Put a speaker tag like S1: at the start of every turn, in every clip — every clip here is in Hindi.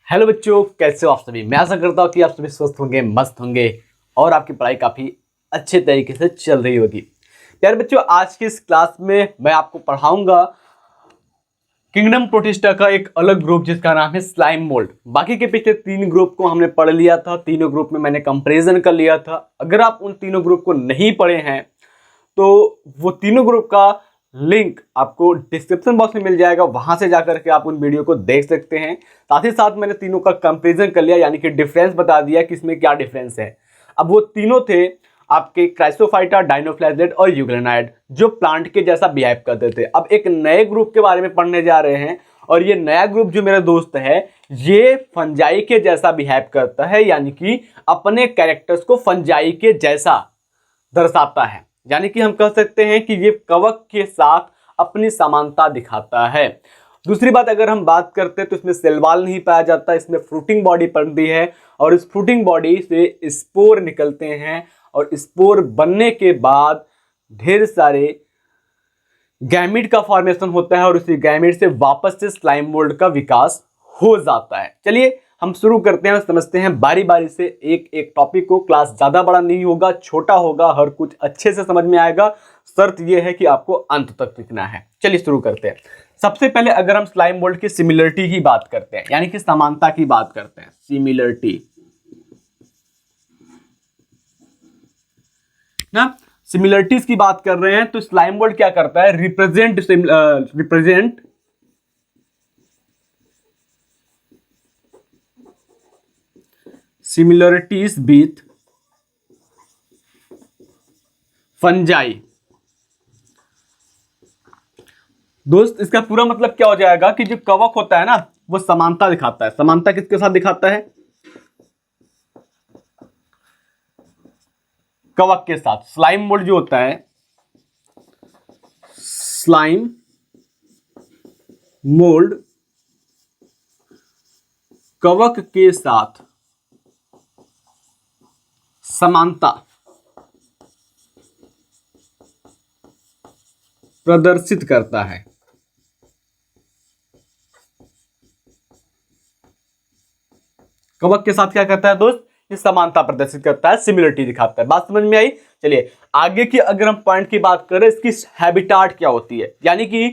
S1: हेलो बच्चों, कैसे हो आप सभी। मैं आशा करता हूँ कि आप सभी स्वस्थ होंगे, मस्त होंगे और आपकी पढ़ाई काफ़ी अच्छे तरीके से चल रही होगी। यार बच्चों, आज की इस क्लास में मैं आपको पढ़ाऊंगा किंगडम प्रोटिस्टा का एक अलग ग्रुप जिसका नाम है स्लाइम मोल्ड। बाकी के पिछले 3 ग्रुप को हमने पढ़ लिया था, तीनों ग्रुप में मैंने कंपेरिजन कर लिया था। अगर आप उन तीनों ग्रुप को नहीं पढ़े हैं तो वो तीनों ग्रुप का लिंक आपको डिस्क्रिप्शन बॉक्स में मिल जाएगा, वहां से जाकर के आप उन वीडियो को देख सकते हैं। साथ ही साथ मैंने तीनों का कंपैरिजन कर लिया, यानी कि डिफरेंस बता दिया कि इसमें क्या डिफरेंस है। अब वो तीनों थे आपके क्राइसोफाइटा, डायनोफ्लैजेलेट और यूग्लेनाइड, जो प्लांट के जैसा बिहेव करते थे। अब एक नए ग्रुप के बारे में पढ़ने जा रहे हैं और ये नया ग्रुप जो मेरा दोस्त है ये फंजाई के जैसा बिहेव करता है, यानी कि अपने कैरेक्टर्स को फंजाई के जैसा दर्शाता है। यानी कि हम कह सकते हैं कि ये कवक के साथ अपनी समानता दिखाता है। दूसरी बात, अगर हम बात करते हैं तो इसमें सेलवाल नहीं पाया जाता, इसमें फ्रूटिंग बॉडी बनती है और इस फ्रूटिंग बॉडी से स्पोर निकलते हैं और स्पोर बनने के बाद ढेर सारे गैमीट का फॉर्मेशन होता है और उसी गैमीट से वापस से स्लाइम मोल्ड का विकास हो जाता है। चलिए हम शुरू करते हैं और समझते हैं बारी बारी से एक एक टॉपिक को। क्लास ज्यादा बड़ा नहीं होगा, छोटा होगा, हर कुछ अच्छे से समझ में आएगा। शर्त यह है कि आपको अंत तक सीखना है। चलिए शुरू करते हैं। सबसे पहले अगर हम स्लाइम मोल्ड की सिमिलरिटी की बात करते हैं, यानी कि समानता की बात करते हैं, सिमिलरिटी ना, सिमिलरिटीज की बात कर रहे हैं तो स्लाइम मोल्ड क्या करता है, रिप्रेजेंट सिमिलरिटीज विथ फंजाई। दोस्त इसका पूरा मतलब क्या हो जाएगा कि जो कवक होता है ना वो समानता दिखाता है। समानता किसके साथ दिखाता है? कवक के साथ। स्लाइम मोल्ड जो होता है, स्लाइम मोल्ड कवक के साथ समानता प्रदर्शित करता है। कवक के साथ क्या करता है दोस्त? ये समानता प्रदर्शित करता है, सिमिलरिटी दिखाता है। बात समझ में आई? चलिए आगे की अगर हम पॉइंट की बात करें, इसकी हैबिटाट क्या होती है, यानी कि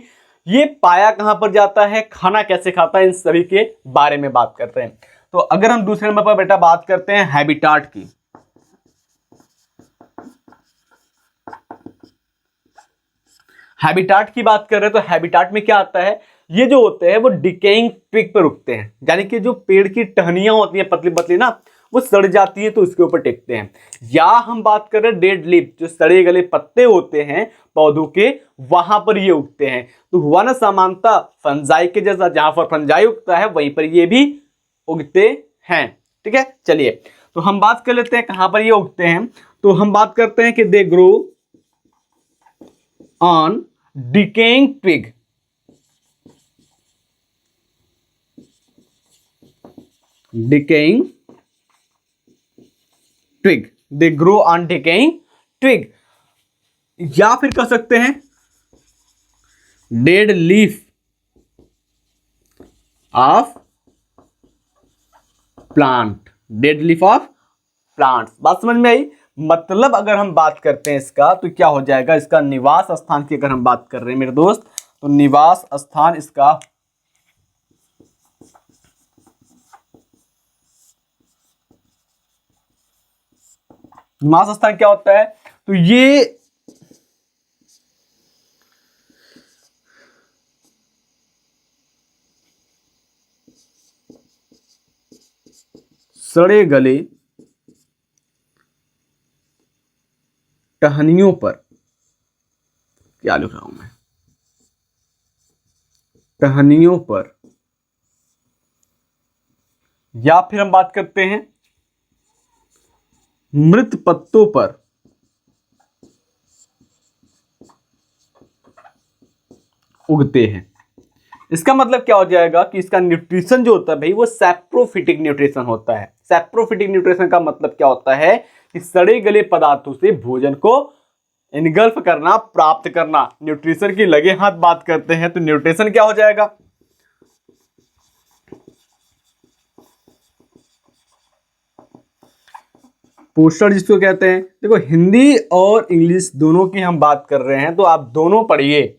S1: ये पाया कहां पर जाता है, खाना कैसे खाता है, इन सभी के बारे में बात करते हैं। तो अगर हम दूसरे नंबर पर बेटा बात करते हैं हैबिटाट की, हैबिटाट की बात कर रहे हैं तो हैबिटाट में क्या आता है, ये जो होते हैं वो डिकेइंग ट्विग पर उगते हैं, यानी कि जो पेड़ की टहनियां होती हैं पतली पतली ना, वो सड़ जाती है तो उसके ऊपर टिकते हैं। या हम बात कर रहे हैं डेड लीफ, जो सड़े गले पत्ते होते हैं पौधों के, वहां पर ये उगते हैं। तो हुआ ना समानता, फंजाई के जैसा, जहां पर फंजाई उगता है वहीं पर ये भी उगते हैं। ठीक है, चलिए तो हम बात कर लेते हैं कहां पर ये उगते हैं। तो हम बात करते हैं कि they grow on decaying twig, decaying twig, they grow on decaying twig। या फिर कह सकते हैं dead leaf of plant, dead leaf of plants. बात समझ में आई? मतलब अगर हम बात करते हैं इसका तो क्या हो जाएगा, इसका निवास स्थान की अगर हम बात कर रहे हैं मेरे दोस्त, तो निवास स्थान इसका निवास स्थान क्या होता है, तो ये सड़े गले टहनियों पर, क्या लिख रहा हूं मैं, टहनियों पर, या फिर हम बात करते हैं मृत पत्तों पर उगते हैं। इसका मतलब क्या हो जाएगा कि इसका न्यूट्रिशन जो होता है भाई वो सैप्रोफिटिक न्यूट्रिशन होता है। सैप्रोफिटिक न्यूट्रिशन का मतलब क्या होता है कि सड़े गले पदार्थों से भोजन को इनगल्फ करना, प्राप्त करना। न्यूट्रिशन की लगे हाथ बात करते हैं तो न्यूट्रिशन क्या हो जाएगा, पोषण जिसको कहते हैं। देखो हिंदी और इंग्लिश दोनों की हम बात कर रहे हैं, तो आप दोनों पढ़िए।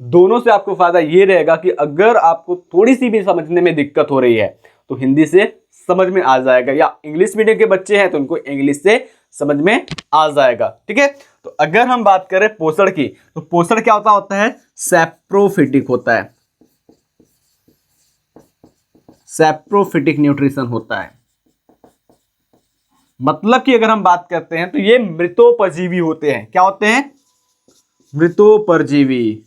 S1: दोनों से आपको फायदा ये रहेगा कि अगर आपको थोड़ी सी भी समझने में दिक्कत हो रही है तो हिंदी से समझ में आ जाएगा, या इंग्लिश मीडियम के बच्चे हैं तो उनको इंग्लिश से समझ में आ जाएगा। ठीक है, तो अगर हम बात करें पोषण की, तो पोषण क्या होता है, सैप्रोफिटिक होता है, सैप्रोफिटिक न्यूट्रिशन होता है। मतलब कि अगर हम बात करते हैं तो ये मृतोपजीवी होते हैं। क्या होते हैं, मृतोपजीवी।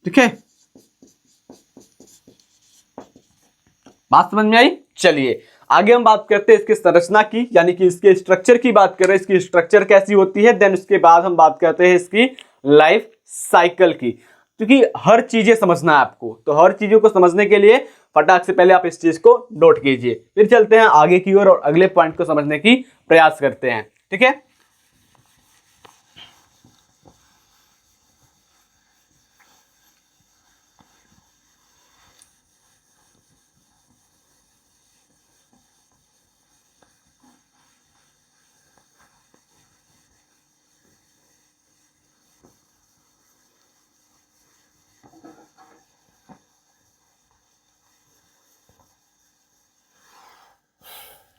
S1: ठीक है, बात समझ में आई। चलिए आगे हम बात करते हैं इसके संरचना की, यानी कि इसके स्ट्रक्चर की बात कर रहे हैं, इसकी स्ट्रक्चर कैसी होती है। देन उसके बाद हम बात करते हैं इसकी लाइफ साइकिल की, क्योंकि हर चीजें समझना है आपको, तो हर चीजों को समझने के लिए फटाक से पहले आप इस चीज को नोट कीजिए, फिर चलते हैं आगे की ओर और अगले पॉइंट को समझने की प्रयास करते हैं। ठीक है,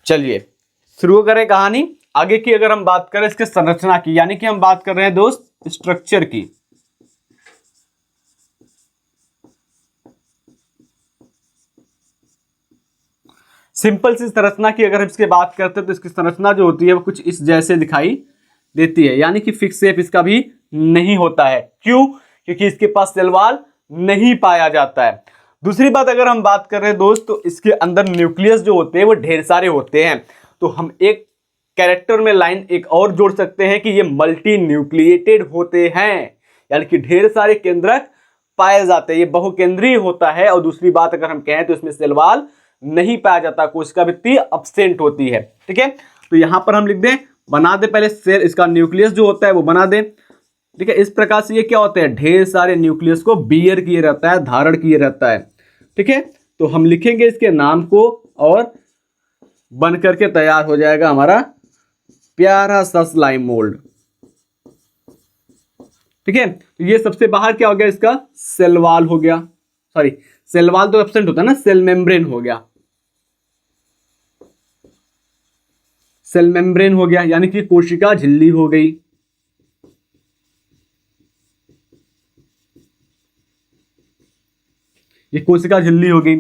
S1: चलिए शुरू करें कहानी आगे की। अगर हम बात करें इसके संरचना की, यानी कि हम बात कर रहे हैं दोस्त स्ट्रक्चर की। सिंपल सी संरचना की अगर हम इसके बात करते हैं तो इसकी संरचना जो होती है वो कुछ इस जैसे दिखाई देती है, यानी कि फिक्स शेप इसका भी नहीं होता है। क्यों, क्योंकि इसके पास सेल वॉल नहीं पाया जाता है। दूसरी बात अगर हम बात कर रहे हैं दोस्त, तो इसके अंदर न्यूक्लियस जो होते हैं वो ढेर सारे होते हैं। तो हम एक कैरेक्टर में लाइन एक और जोड़ सकते हैं कि ये मल्टी न्यूक्लिएटेड होते हैं, यानी कि ढेर सारे केंद्रक पाए जाते हैं, ये बहुकेंद्रीय होता है। और दूसरी बात अगर हम कहें तो इसमें सेल वॉल नहीं पाया जाता, कोशिका भित्ति अब्सेंट होती है। ठीक है, तो यहां पर हम लिख दें, बना दे पहले सेल, इसका न्यूक्लियस जो होता है वो बना दे। ठीक है, इस प्रकार से ये क्या होते हैं, ढेर सारे न्यूक्लियस को बियर किए रहता है, धारण किए रहता है। ठीक है, तो हम लिखेंगे इसके नाम को और बन करके तैयार हो जाएगा हमारा प्यारा सा स्लाइम मोल्ड। ठीक है, तो ये सबसे बाहर क्या हो गया, इसका सेल वॉल हो गया, सॉरी सेल वॉल तो एब्सेंट होता है ना, सेल मेम्ब्रेन हो गया, सेल मेम्ब्रेन हो गया, यानी कि कोशिका झिल्ली हो गई। ये कोशिका झिल्ली हो गई।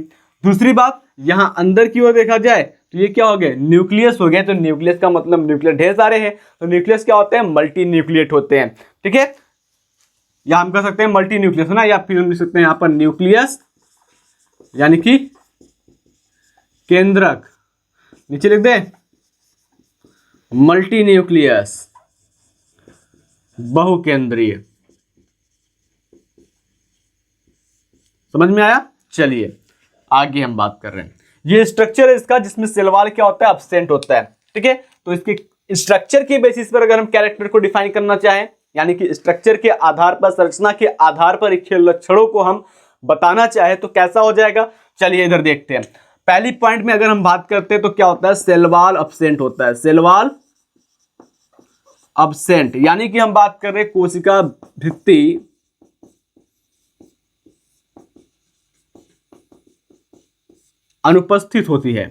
S1: दूसरी बात, यहां अंदर की ओर देखा जाए तो ये क्या हो गया, न्यूक्लियस हो गया। तो न्यूक्लियस का मतलब न्यूक्लियस ढेर सारे हैं, तो न्यूक्लियस क्या होते हैं, मल्टी न्यूक्लिएट होते हैं। ठीक है, या हम कह सकते हैं मल्टी न्यूक्लियस है ना, या फिर हम लिख सकते हैं यहां पर न्यूक्लियस, यानी कि केंद्रक, नीचे लिख दें मल्टी न्यूक्लियस, बहुकेंद्रीय। समझ में आया। चलिए आगे हम बात कर रहे हैं, ये स्ट्रक्चर है इसका जिसमें सेल वॉल क्या होता है, एब्सेंट होता है। ठीक है, तो इसके स्ट्रक्चर के बेसिस पर अगर हम कैरेक्टर को डिफाइन करना चाहें, यानी कि स्ट्रक्चर के आधार पर, संरचना के आधार पर एक लक्षणों को हम बताना चाहे तो कैसा हो जाएगा। चलिए इधर देखते हैं। पहली पॉइंट में अगर हम बात करते हैं तो क्या होता है, सेल वॉल एब्सेंट होता है, सेल वॉल एब्सेंट, यानी कि हम बात कर रहे हैं कोशिका भित्ति अनुपस्थित होती है।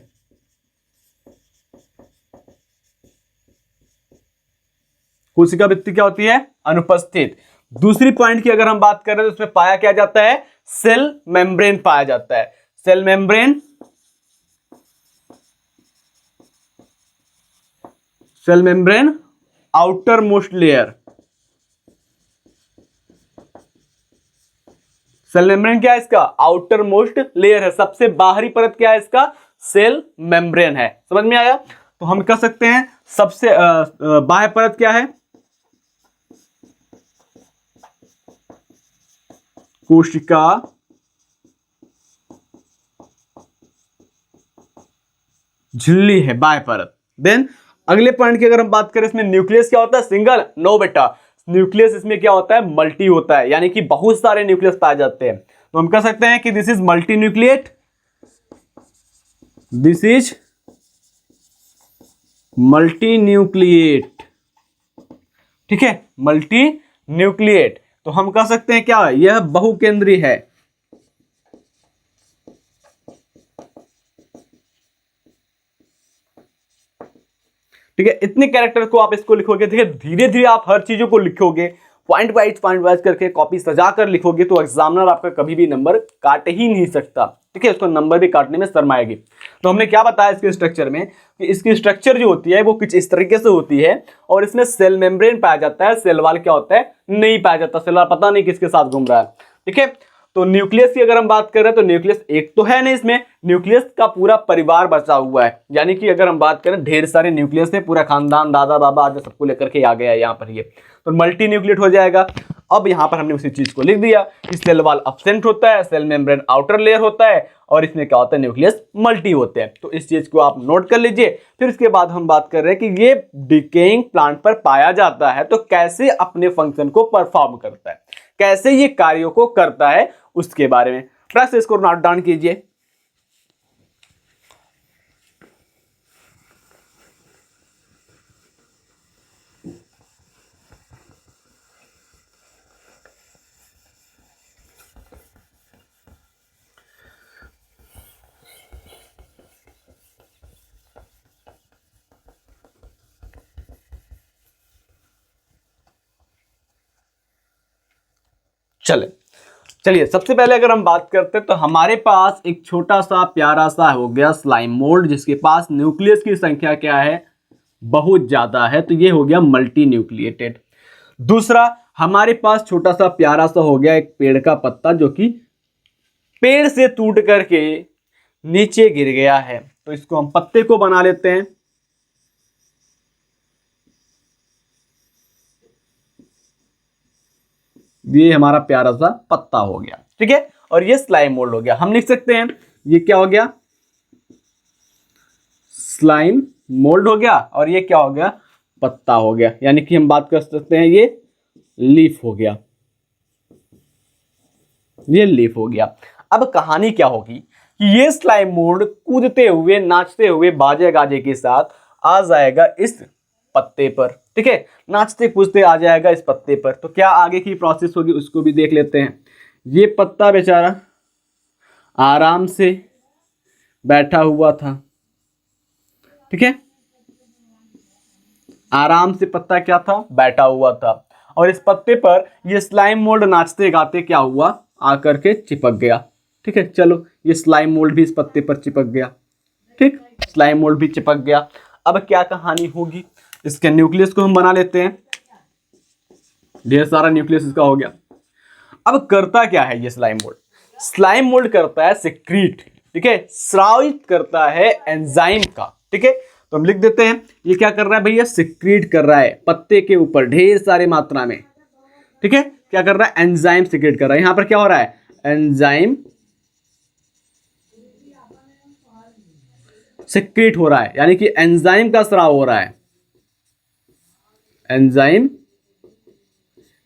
S1: कोशिका भित्ति क्या होती है, अनुपस्थित। दूसरी पॉइंट की अगर हम बात करें तो उसमें पाया क्या जाता है, सेल मेम्ब्रेन पाया जाता है, cell membrane, cell membrane outermost layer. Cell membrane क्या है इसका, आउटर मोस्ट लेयर है, सबसे बाहरी परत क्या है इसका, सेल मेम्ब्रेन है। समझ में आया। तो हम कह सकते हैं सबसे बाह्य परत क्या है, कोशिका झिल्ली है, बाह्य परत। देन अगले पॉइंट की अगर हम बात करें, इसमें न्यूक्लियस क्या होता है, सिंगल, नो बेटा, न्यूक्लियस इसमें क्या होता है, मल्टी होता है, यानी कि बहुत सारे न्यूक्लियस पाए जाते हैं। तो हम कह सकते हैं कि this is multi nucleate, this is multi nucleate. ठीक है, मल्टी न्यूक्लिएट। तो हम कह सकते हैं क्या है, यह बहुकेंद्रीय है। ठीक है, इतने कैरेक्टर को आप इसको लिखोगे। ठीक है, धीरे धीरे आप हर चीजों को लिखोगे, पॉइंट वाइज करके कॉपी सजा कर लिखोगे, तो एग्जामिनर आपका कभी भी नंबर काट ही नहीं सकता। ठीक है, उसको नंबर भी काटने में शर्म आएगी। तो हमने क्या बताया इसके स्ट्रक्चर में कि इसकी स्ट्रक्चर जो होती है वो कुछ इस तरीके से होती है, और इसमें सेल मेम्ब्रेन पाया जाता है, सेल वॉल क्या होता है नहीं पाया जाता। सेल वॉल पता नहीं किसके साथ घूम रहा है। ठीक है, तो न्यूक्लियस की अगर हम बात कर रहे हैं तो न्यूक्लियस एक तो है नहीं, इसमें न्यूक्लियस का पूरा परिवार बचा हुआ है। यानी कि अगर हम बात करें ढेर सारे न्यूक्लियस है, पूरा खानदान दादा बाबा आदि सबको लेकर के आ गया है यहाँ पर ये, तो मल्टी न्यूक्लिएट हो जाएगा। अब यहाँ पर हमने उसी चीज को लिख दिया कि सेल वॉल एब्सेंट होता है, सेल मेम्ब्रेन आउटर लेयर होता है, और इसमें क्या होता है न्यूक्लियस मल्टी होते हैं। तो इस चीज को आप नोट कर लीजिए। फिर इसके बाद हम बात कर रहे हैं कि ये डिकेइंग प्लांट पर पाया जाता है, तो कैसे अपने फंक्शन को परफॉर्म करता है, कैसे ये कार्यों को करता है, उसके बारे में प्लस इसको नोट डाउन कीजिए। चलिए सबसे पहले अगर हम बात करते हैं तो हमारे पास एक छोटा सा प्यारा सा हो गया स्लाइम मोल्ड, जिसके पास न्यूक्लियस की संख्या क्या है बहुत ज्यादा है, तो ये हो गया मल्टी न्यूक्लिएटेड। दूसरा हमारे पास छोटा सा प्यारा सा हो गया एक पेड़ का पत्ता, जो कि पेड़ से टूट करके नीचे गिर गया है, तो इसको हम पत्ते को बना लेते हैं। ये हमारा प्यारा सा पत्ता हो गया। ठीक है, और ये स्लाइम मोल्ड हो गया। हम लिख सकते हैं ये क्या हो गया, स्लाइम मोल्ड हो गया, और ये क्या हो गया, पत्ता हो गया। यानी कि हम बात कर सकते हैं ये लीफ हो गया, ये लीफ हो गया। अब कहानी क्या होगी कि ये स्लाइम मोल्ड कूदते हुए नाचते हुए बाजे गाजे के साथ आ जाएगा इस पत्ते पर। ठीक है, नाचते कूदते आ जाएगा इस पत्ते पर। तो क्या आगे की प्रोसेस होगी उसको भी देख लेते हैं। ये पत्ता बेचारा आराम से बैठा हुआ था। ठीक है, आराम से पत्ता क्या था, बैठा हुआ था, और इस पत्ते पर ये स्लाइम मोल्ड नाचते गाते क्या हुआ, आकर के चिपक गया। ठीक है, चलो ये स्लाइम मोल्ड भी इस पत्ते पर चिपक गया। ठीक, स्लाइम मोल्ड भी चिपक गया। अब क्या कहानी होगी, इसके न्यूक्लियस को हम बना लेते हैं। ढेर सारा न्यूक्लियस इसका हो गया। अब करता क्या है ये स्लाइम मोल्ड, स्लाइम मोल्ड करता है सिक्रीट। ठीक है, स्रावित करता है एंजाइम का। ठीक है, तो हम लिख देते हैं ये क्या कर रहा है भैया, सिक्रीट कर रहा है पत्ते के ऊपर ढेर सारे मात्रा में। ठीक है, क्या कर रहा है, एंजाइम सिक्रीट कर रहा है। यहां पर क्या हो रहा है, एंजाइम सिक्रीट हो रहा है, यानी कि एंजाइम का स्राव हो रहा है, एंजाइम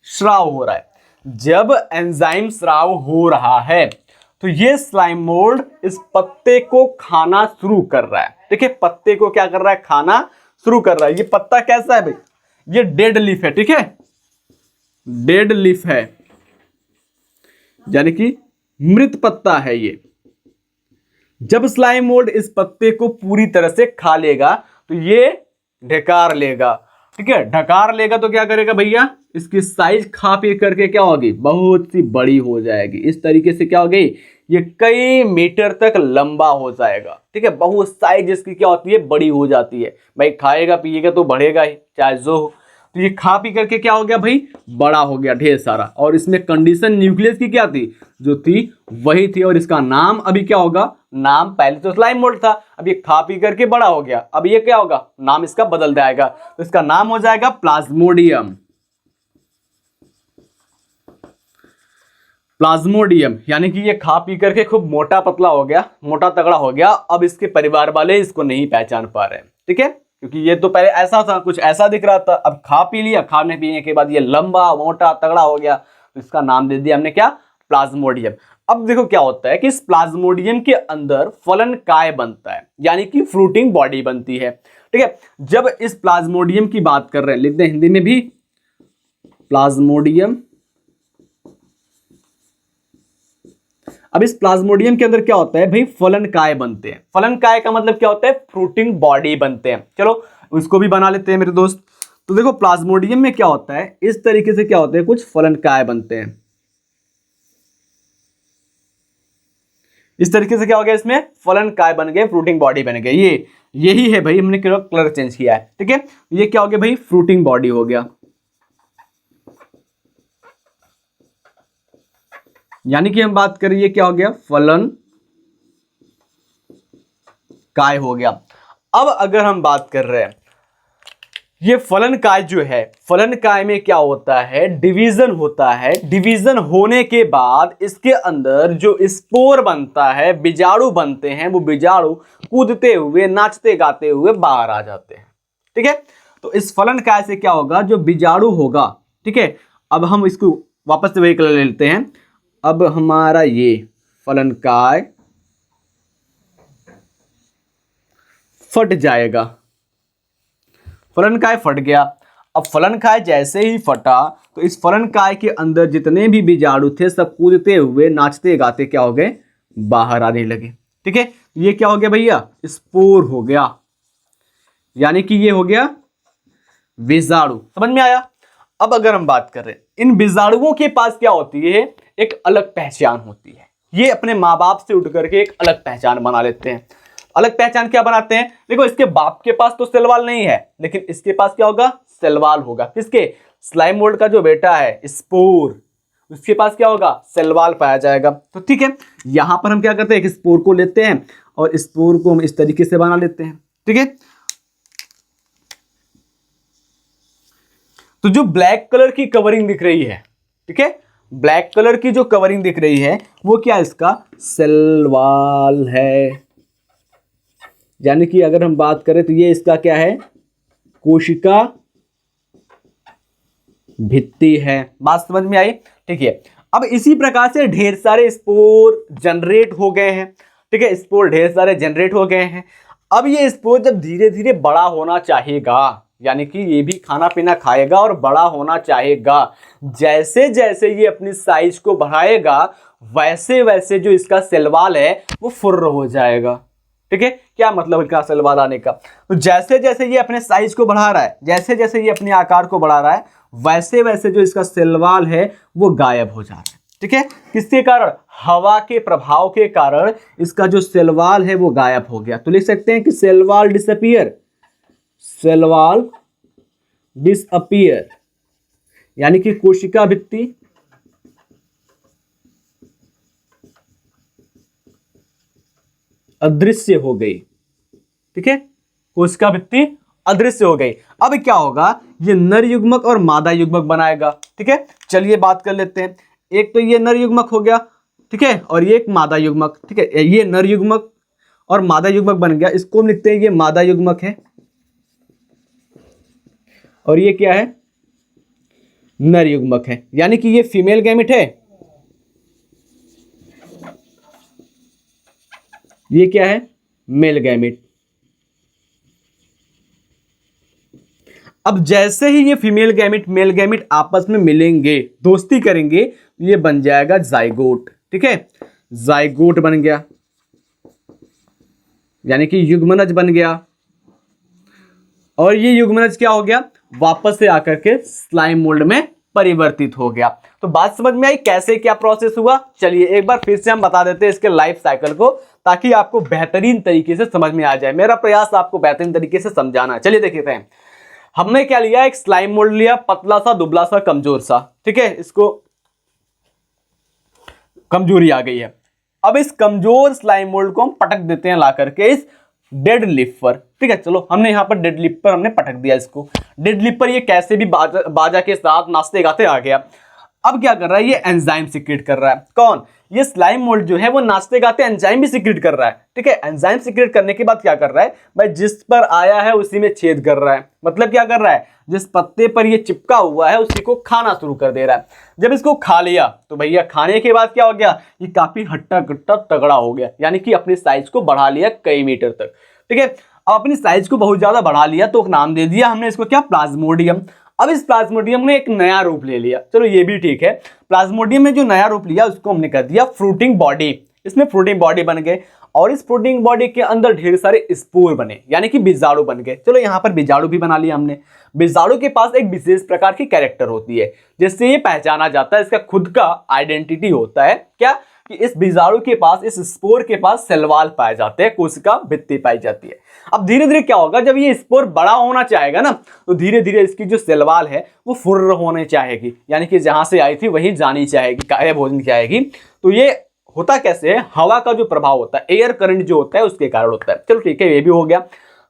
S1: स्राव हो रहा है। जब एंजाइम स्राव हो रहा है तो ये स्लाइम मोल्ड इस पत्ते को खाना शुरू कर रहा है। ठीक है, पत्ते को क्या कर रहा है, खाना शुरू कर रहा है। ये पत्ता कैसा है भाई, ये डेड लीफ है। ठीक है, डेड लीफ है, यानी कि मृत पत्ता है ये। जब स्लाइम मोल्ड इस पत्ते को पूरी तरह से खा लेगा तो ये ढकार लेगा। ठीक है, ढकार लेगा तो क्या करेगा भैया, इसकी साइज खा पी करके क्या होगी, बहुत सी बड़ी हो जाएगी। इस तरीके से क्या होगी, ये कई मीटर तक लंबा हो जाएगा। ठीक है, बहुत साइज इसकी क्या होती है, बड़ी हो जाती है। भाई खाएगा पिएगा तो बढ़ेगा ही, चाहे जो हो। तो ये खा पी करके क्या हो गया भाई, बड़ा हो गया ढेर सारा। और इसमें कंडीशन न्यूक्लियस की क्या थी, जो थी वही थी। और इसका नाम अभी क्या होगा, नाम पहले तो स्लाइम मोल्ड था, अब ये खा पी करके बड़ा हो गया, अब ये क्या होगा, नाम इसका बदल जाएगा। तो इसका नाम हो जाएगा प्लाज्मोडियम। प्लाज्मोडियम, यानी कि ये खा पी करके खूब मोटा पतला हो गया, मोटा तगड़ा हो गया। अब इसके परिवार वाले इसको नहीं पहचान पा रहे हैं। ठीक है, क्योंकि ये तो पहले ऐसा था, कुछ ऐसा दिख रहा था, अब खा पी लिया, खाने पीने के बाद ये लंबा मोटा तगड़ा हो गया, तो इसका नाम दे दिया हमने क्या, प्लाज्मोडियम। अब देखो क्या होता है कि इस प्लाज्मोडियम के अंदर फलन काय बनता है, यानी कि फ्रूटिंग बॉडी बनती है। ठीक है, जब इस प्लाज्मोडियम की बात कर रहे हैं, लिख दें हिंदी में भी, प्लाज्मोडियम। अब इस प्लाज्मोडियम के अंदर क्या होता है भाई, फलन काय बनते हैं। फलन काय का मतलब क्या होता है, फ्रूटिंग बॉडी बनते हैं। चलो उसको भी बना लेते हैं मेरे दोस्त। तो देखो प्लाज्मोडियम में क्या होता है, इस तरीके से क्या होते हैं, कुछ फलन काय बनते हैं। इस तरीके से क्या हो गया, इसमें फलन काय बन गए, फ्रूटिंग बॉडी बन गए। ये यही है भाई, हमने कलर चेंज किया है। ठीक है, ये क्या हो गया भाई, फ्रूटिंग बॉडी हो गया, यानी कि हम बात करें ये क्या हो गया, फलन काय हो गया। अब अगर हम बात कर रहे हैं, ये फलन काय जो है, फलन काय में क्या होता है, डिवीजन होता है। डिवीजन होने के बाद इसके अंदर जो स्पोर बनता है, बीजाणु बनते हैं, वो बीजाणु कूदते हुए, नाचते गाते हुए बाहर आ जाते हैं। ठीक है, तो इस फलन काय से क्या होगा, जो बीजाणु होगा। ठीक है, अब हम इसको वापस से वही कलर ले लेते हैं। अब हमारा ये फलन काय फट जाएगा, फलन काय फट गया। अब फलन काय जैसे ही फटा तो इस फलन काय के अंदर जितने भी बीजाणु थे सब कूदते हुए, नाचते गाते क्या हो गए, बाहर आने लगे। ठीक है, ये क्या हो गया भैया, स्पोर हो गया, यानी कि ये हो गया बीजाणु। समझ में आया। अब अगर हम बात करें, इन बीजाणुओं के पास क्या होती है, एक अलग पहचान होती है। ये अपने माँ बाप से उठ करके एक अलग पहचान बना लेते हैं। अलग पहचान क्या बनाते हैं, देखो इसके बाप के पास तो सेल वॉल नहीं है, लेकिन इसके पास क्या होगा, सेल वॉल होगा। किसके, स्लाइम मोल्ड का जो बेटा है स्पोर, उसके पास क्या होगा, सेल वॉल पाया जाएगा। तो ठीक है, यहां पर हम क्या करते हैं, एक स्पोर को लेते हैं और स्पोर को हम इस तरीके से बना लेते हैं। ठीक है, तो जो ब्लैक कलर की कवरिंग दिख रही है, ठीक है, ब्लैक कलर की जो कवरिंग दिख रही है वो क्या, इसका सेल वॉल है। यानी कि अगर हम बात करें तो ये इसका क्या है, कोशिका भित्ति है। बात समझ में आई। ठीक है, अब इसी प्रकार से ढेर सारे स्पोर जनरेट हो गए हैं। ठीक है, स्पोर ढेर सारे जनरेट हो गए हैं। अब ये स्पोर जब धीरे धीरे बड़ा होना चाहेगा, यानी कि ये भी खाना पीना खाएगा और बड़ा होना चाहेगा, जैसे जैसे ये अपनी साइज को बढ़ाएगा वैसे वैसे जो इसका सेल वॉल है वो फुर्र हो जाएगा। ठीक है, क्या मतलब इसका सेल वॉल आने का, तो जैसे जैसे ये अपने साइज को बढ़ा रहा है, जैसे जैसे ये अपने आकार को बढ़ा रहा है, वैसे वैसे जो इसका सेल वॉल है वो गायब हो जा रहा है। ठीक है, किसके कारण, हवा के प्रभाव के कारण इसका जो सेल वॉल है वो गायब हो गया। तो लिख सकते हैं कि cell wall disappear, cell wall disappear, यानी कि कोशिका भित्ति अदृश्य हो गई। ठीक है, कोशिका भित्ति अदृश्य हो गई। अब क्या होगा, ये नर युग्मक और मादा युग्मक बनाएगा। ठीक है, चलिए बात कर लेते हैं। एक तो ये नर युग्मक हो गया, ठीक है, और ये एक मादा युग्मक। ठीक है, ये नर युग्मक और मादा युग्मक बन गया, इसको हम लिखते हैं ये मादा युग्मक है और ये क्या है, नर युग्मक है। यानी कि ये फीमेल गैमेट है, ये क्या है, मेल गैमेट। अब जैसे ही ये फीमेल गैमेट मेल गैमेट आपस में मिलेंगे, दोस्ती करेंगे, ये बन जाएगा जाइगोट। ठीक है, जाइगोट बन गया, यानी कि युग्मनज बन गया। और ये युग्मनज क्या हो गया, वापस से आकर के स्लाइम मोल्ड में परिवर्तित हो गया। तो बात समझ में आई कैसे क्या प्रोसेस हुआ। चलिए एक बार फिर से हम बता देते हैं इसके लाइफ साइकिल को, ताकि आपको बेहतरीन तरीके से समझ में आ जाए। मेरा प्रयास आपको बेहतरीन तरीके से समझाना है। चलिए देखते हैं, हमने क्या लिया, एक स्लाइम मोल्ड लिया, पतला सा, दुबला सा, कमजोर सा। ठीक है, इसको कमजोरी आ गई है। अब इस कमजोर स्लाइम मोल्ड को हम पटक देते हैं ला करके इस डेड लिप पर। ठीक है, चलो हमने यहां पर डेड लिप पर हमने पटक दिया इसको। डेड लिप पर ये कैसे भी बाजा के साथ नाचते गाते आ गया। अब क्या कर रहा है, ये एंजाइम सीक्रेट कर रहा है। कौन? ये स्लाइम मोल्ड जो है वो नाचते गाते एंजाइम भी सीक्रेट कर रहा है। ठीक है, एंजाइम सीक्रेट करने के बाद क्या कर रहा है भाई, जिस पर आया है उसी में छेद कर रहा है। मतलब क्या कर रहा है, जिस पत्ते पर ये चिपका हुआ है उसी को खाना शुरू कर दे रहा है। जब इसको खा लिया तो भैया खाने के बाद क्या हो गया, ये काफी हट्टा कट्टा तगड़ा हो गया, यानी कि अपनी साइज को बढ़ा लिया कई मीटर तक। ठीक है, अब अपनी साइज को बहुत ज्यादा बढ़ा लिया तो नाम दे दिया हमने इसको क्या, प्लाज्मोडियम। अब इस प्लाज्मोडियम ने एक नया रूप ले लिया, चलो ये भी ठीक है। प्लाज्मोडियम ने जो नया रूप लिया उसको हमने कर दिया फ्रूटिंग बॉडी। इसमें फ्रूटिंग बॉडी बन गए और इस फ्रूटिंग बॉडी के अंदर ढेर सारे स्पोर बने, यानी कि बीजाणु बन गए। चलो यहाँ पर बीजाणु भी बना लिया हमने। बीजाणु के पास एक विशेष प्रकार की कैरेक्टर होती है जिससे ये पहचाना जाता है, इसका खुद का आइडेंटिटी होता है क्या, कि इस बीजाणु के पास, इस स्पोर के पास सेल वॉल पाए जाते हैं, कोशिका भित्ति पाई जाती है। अब धीरे धीरे क्या होगा, जब ये स्पोर बड़ा होना चाहेगा ना तो धीरे धीरे इसकी जो सेल वॉल है वो फुर्र होने चाहेगी, यानी कि जहां से आई थी वहीं जानी चाहेगी, गायब होनी चाहेगी। तो ये होता कैसे है, हवा का जो प्रभाव होता है, एयर करंट जो होता है उसके कारण होता है। चलो ठीक है, ये भी हो गया।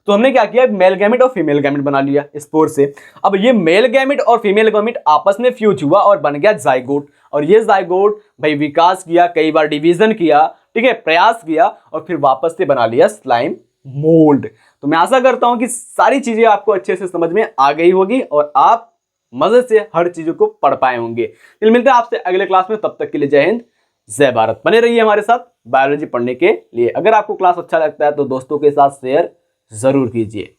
S1: तो हमने क्या किया, मेल गैमेट और फीमेल गैमेट बना लिया स्पोर से। अब ये मेल गैमेट और फीमेल गैमेट आपस में फ्यूज हुआ और बन गया जाइगोट। और ये जाइगोट भाई विकास किया, कई बार डिवीजन किया, ठीक है, प्रयास किया और फिर वापस से बना लिया स्लाइम मोल्ड। तो मैं आशा करता हूं कि सारी चीजें आपको अच्छे से समझ में आ गई होगी और आप मजे से हर चीजों को पढ़ पाए होंगे। फिर मिलते हैं आपसे अगले क्लास में, तब तक के लिए जय हिंद जय भारत। बने रहिए हमारे साथ बायोलॉजी पढ़ने के लिए। अगर आपको क्लास अच्छा लगता है तो दोस्तों के साथ शेयर जरूर कीजिए।